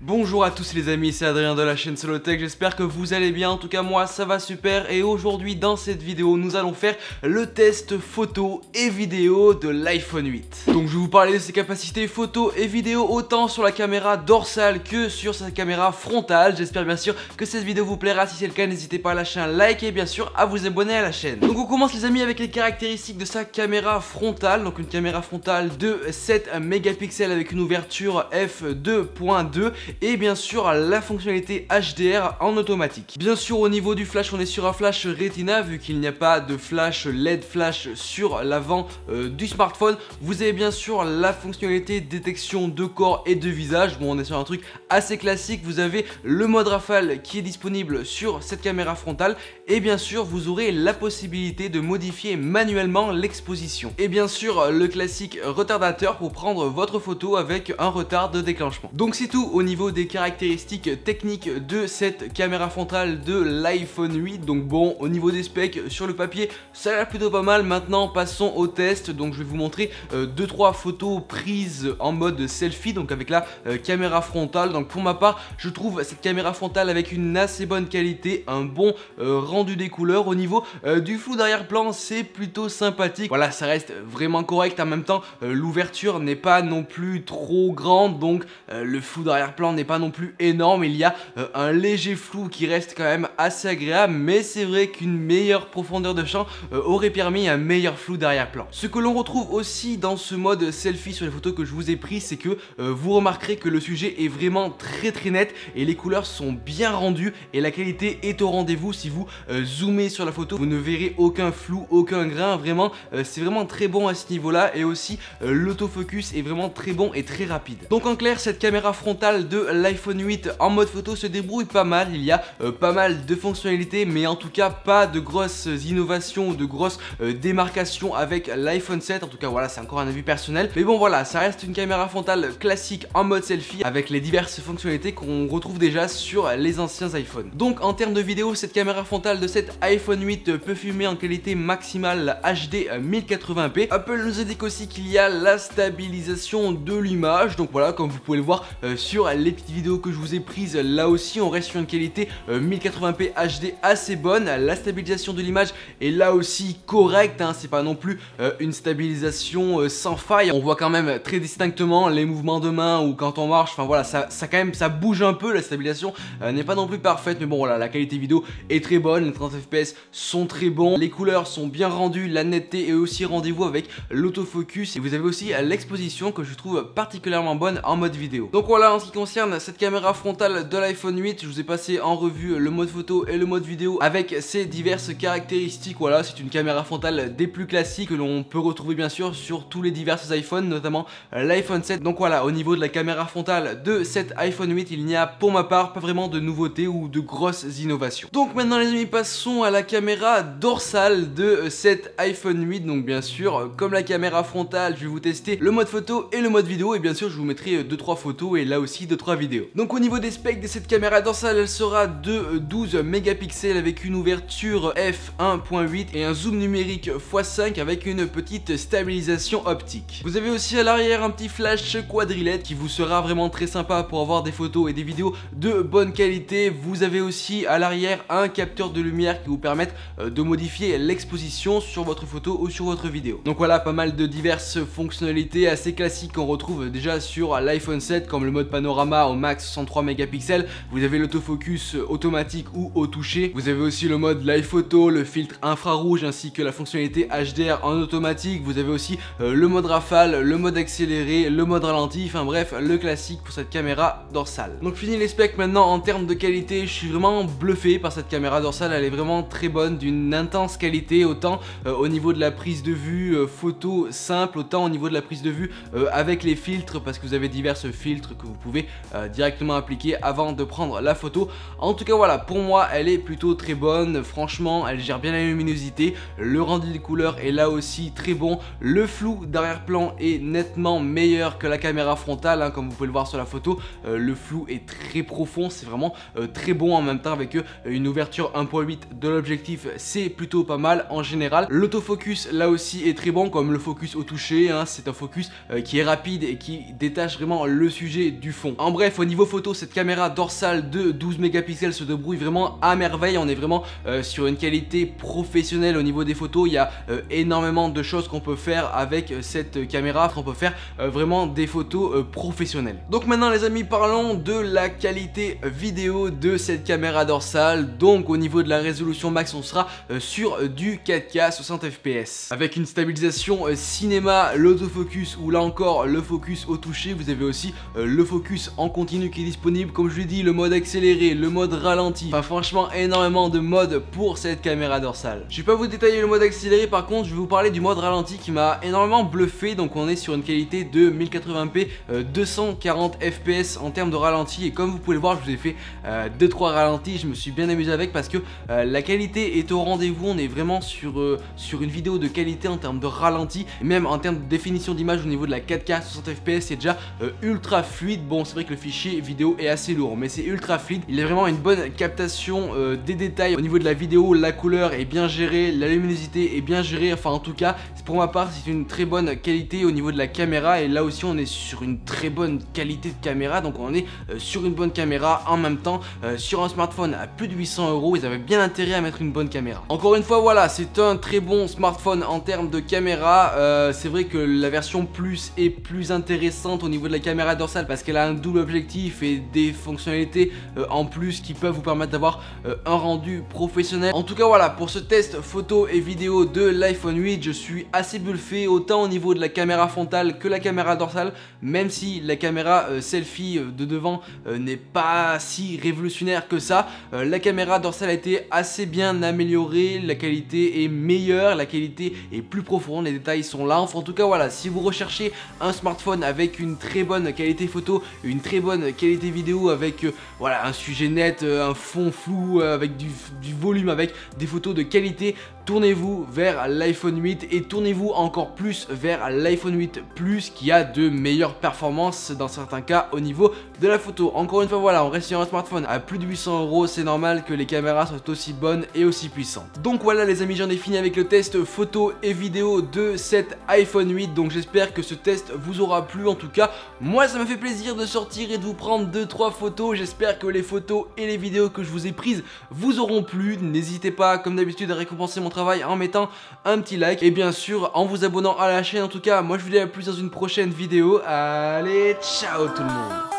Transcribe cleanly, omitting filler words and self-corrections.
Bonjour à tous les amis, c'est Adrien de la chaîne Solotech, j'espère que vous allez bien, en tout cas moi ça va super et aujourd'hui dans cette vidéo nous allons faire le test photo et vidéo de l'iPhone 8. Donc je vais vous parler de ses capacités photo et vidéo autant sur la caméra dorsale que sur sa caméra frontale. J'espère bien sûr que cette vidéo vous plaira, si c'est le cas n'hésitez pas à lâcher un like et bien sûr à vous abonner à la chaîne. Donc on commence les amis avec les caractéristiques de sa caméra frontale, donc une caméra frontale de 7 mégapixels avec une ouverture f2.2 et bien sûr la fonctionnalité HDR en automatique. Bien sûr au niveau du flash on est sur un flash Retina vu qu'il n'y a pas de flash LED flash sur l'avant du smartphone. Vous avez bien sûr la fonctionnalité détection de corps et de visage. Bon on est sur un truc assez classique. Vous avez le mode rafale qui est disponible sur cette caméra frontale et bien sûr vous aurez la possibilité de modifier manuellement l'exposition. Et bien sûr le classique retardateur pour prendre votre photo avec un retard de déclenchement. Donc c'est tout au niveau des caractéristiques techniques de cette caméra frontale de l'iPhone 8. Donc bon, au niveau des specs sur le papier ça a l'air plutôt pas mal. Maintenant passons au test. Donc je vais vous montrer 2-3 photos prises en mode selfie, donc avec la caméra frontale. Donc pour ma part je trouve cette caméra frontale avec une assez bonne qualité, un bon rendu des couleurs. Au niveau du flou d'arrière-plan c'est plutôt sympathique, voilà, ça reste vraiment correct. En même temps l'ouverture n'est pas non plus trop grande, donc le flou d'arrière-plan n'est pas non plus énorme. Il y a un léger flou qui reste quand même assez agréable, mais c'est vrai qu'une meilleure profondeur de champ aurait permis un meilleur flou d'arrière-plan. Ce que l'on retrouve aussi dans ce mode selfie sur les photos que je vous ai prises, c'est que vous remarquerez que le sujet est vraiment très net et les couleurs sont bien rendues et la qualité est au rendez-vous. Si vous zoomez sur la photo vous ne verrez aucun flou, aucun grain, vraiment c'est vraiment très bon à ce niveau là. Et aussi l'autofocus est vraiment très bon et très rapide. Donc en clair cette caméra frontale de l'iPhone 8 en mode photo se débrouille pas mal. Il y a pas mal de fonctionnalités, mais en tout cas pas de grosses innovations ou de grosses démarcations avec l'iPhone 7. En tout cas voilà, c'est encore un avis personnel, mais bon voilà, ça reste une caméra frontale classique en mode selfie avec les diverses fonctionnalités qu'on retrouve déjà sur les anciens iPhones. Donc en termes de vidéo, cette caméra frontale de cet iPhone 8 peut filmer en qualité maximale HD 1080p. Apple nous indique aussi qu'il y a la stabilisation de l'image. Donc voilà, comme vous pouvez le voir sur les petites vidéos que je vous ai prises, là aussi on reste sur une qualité 1080p HD assez bonne. La stabilisation de l'image est là aussi correcte, hein, c'est pas non plus une stabilisation sans faille. On voit quand même très distinctement les mouvements de main ou quand on marche, enfin voilà, ça quand même ça bouge un peu. La stabilisation n'est pas non plus parfaite, mais bon voilà, la qualité vidéo est très bonne, les 30 fps sont très bons, les couleurs sont bien rendues, la netteté est aussi rendez-vous avec l'autofocus et vous avez aussi l'exposition que je trouve particulièrement bonne en mode vidéo. Donc voilà, en ce qui concerne cette caméra frontale de l'iPhone 8, je vous ai passé en revue le mode photo et le mode vidéo avec ses diverses caractéristiques. Voilà, c'est une caméra frontale des plus classiques que l'on peut retrouver bien sûr sur tous les divers iPhones, notamment l'iPhone 7. Donc voilà, au niveau de la caméra frontale de cet iPhone 8, il n'y a pour ma part pas vraiment de nouveautés ou de grosses innovations. Donc maintenant les amis, passons à la caméra dorsale de cet iPhone 8. Donc bien sûr, comme la caméra frontale, je vais vous tester le mode photo et le mode vidéo et bien sûr je vous mettrai 2-3 photos et là aussi 2-3 vidéos. Donc au niveau des specs de cette caméra dorsale, elle sera de 12 mégapixels avec une ouverture f1.8 et un zoom numérique x5 avec une petite stabilisation optique. Vous avez aussi à l'arrière un petit flash quadrilette qui vous sera vraiment très sympa pour avoir des photos et des vidéos de bonne qualité. Vous avez aussi à l'arrière un capteur de lumière qui vous permet de modifier l'exposition sur votre photo ou sur votre vidéo. Donc voilà, pas mal de diverses fonctionnalités assez classiques qu'on retrouve déjà sur l'iPhone 7 comme le mode panorama au max 103 mégapixels. Vous avez l'autofocus automatique ou au toucher. Vous avez aussi le mode live photo, le filtre infrarouge ainsi que la fonctionnalité HDR en automatique. Vous avez aussi le mode rafale, le mode accéléré, le mode ralenti, enfin bref, le classique pour cette caméra dorsale. Donc fini les specs maintenant en termes de qualité, je suis vraiment bluffé par cette caméra dorsale. Elle est vraiment très bonne, d'une intense qualité, autant au niveau de la prise de vue photo simple, autant au niveau de la prise de vue avec les filtres, parce que vous avez divers filtres que vous pouvez directement appliquer avant de prendre la photo. En tout cas voilà, pour moi elle est plutôt très bonne, franchement elle gère bien la luminosité, le rendu des couleurs est là aussi très bon, le flou d'arrière-plan est nettement meilleur que la caméra frontale, hein, comme vous pouvez le voir sur la photo, le flou est très profond, c'est vraiment très bon. En même temps avec une ouverture 1.8 de l'objectif, c'est plutôt pas mal en général. L'autofocus là aussi est très bon, comme le focus au toucher, hein, c'est un focus qui est rapide et qui détache vraiment le sujet du fond. En bref, au niveau photo, cette caméra dorsale de 12 mégapixels se débrouille vraiment à merveille. On est vraiment sur une qualité professionnelle au niveau des photos. Il y a énormément de choses qu'on peut faire avec cette caméra. On peut faire vraiment des photos professionnelles. Donc maintenant les amis, parlons de la qualité vidéo de cette caméra dorsale. Donc au niveau de la résolution max, on sera sur du 4K 60 fps avec une stabilisation cinéma, l'autofocus ou là encore le focus au toucher. Vous avez aussi le focus en continu qui est disponible, comme je l'ai dit, le mode accéléré, le mode ralenti. Enfin franchement énormément de modes pour cette caméra dorsale. Je vais pas vous détailler le mode accéléré, par contre je vais vous parler du mode ralenti qui m'a énormément bluffé. Donc on est sur une qualité de 1080p 240 fps en termes de ralenti, et comme vous pouvez le voir, je vous ai fait 2-3 ralentis. Je me suis bien amusé avec parce que la qualité est au rendez-vous. On est vraiment sur une vidéo de qualité en termes de ralenti, et même en termes de définition d'image au niveau de la 4K 60 fps, c'est déjà ultra fluide. Bon, c'est vrai que le fichier vidéo est assez lourd, mais c'est ultra fluide. Il y a vraiment une bonne captation des détails au niveau de la vidéo. La couleur est bien gérée, la luminosité est bien gérée. Enfin en tout cas, pour ma part, c'est une très bonne qualité au niveau de la caméra, et là aussi on est sur une très bonne qualité de caméra. Donc on est sur une bonne caméra en même temps sur un smartphone à plus de 800 €. Ils avaient bien intérêt à mettre une bonne caméra. Encore une fois, voilà, c'est un très bon smartphone en termes de caméra. C'est vrai que la version plus est plus intéressante au niveau de la caméra dorsale parce qu'elle a un double objectif et des fonctionnalités en plus qui peuvent vous permettre d'avoir un rendu professionnel. En tout cas voilà, pour ce test photo et vidéo de l'iPhone 8, je suis assez bluffé autant au niveau de la caméra frontale que la caméra dorsale, même si la caméra selfie de devant n'est pas si révolutionnaire que ça. La caméra dorsale a été assez bien améliorée, la qualité est meilleure, la qualité est plus profonde, les détails sont là. Enfin en tout cas voilà, si vous recherchez un smartphone avec une très bonne qualité photo, une très bonne qualité vidéo, avec voilà, un sujet net, un fond flou, avec du volume, avec des photos de qualité, tournez-vous vers l'iPhone 8 et tournez-vous encore plus vers l'iPhone 8 Plus qui a de meilleures performances dans certains cas au niveau de la photo. Encore une fois voilà, on reste sur un smartphone à plus de 800 €, c'est normal que les caméras soient aussi bonnes et aussi puissantes. Donc voilà les amis, j'en ai fini avec le test photo et vidéo de cet iPhone 8. Donc j'espère que ce test vous aura plu. En tout cas moi ça me fait plaisir de sortir et de vous prendre 2-3 photos. J'espère que les photos et les vidéos que je vous ai prises vous auront plu. N'hésitez pas comme d'habitude à récompenser mon travail en mettant un petit like et bien sûr en vous abonnant à la chaîne. En tout cas moi je vous dis à plus dans une prochaine vidéo. Allez, ciao tout le monde.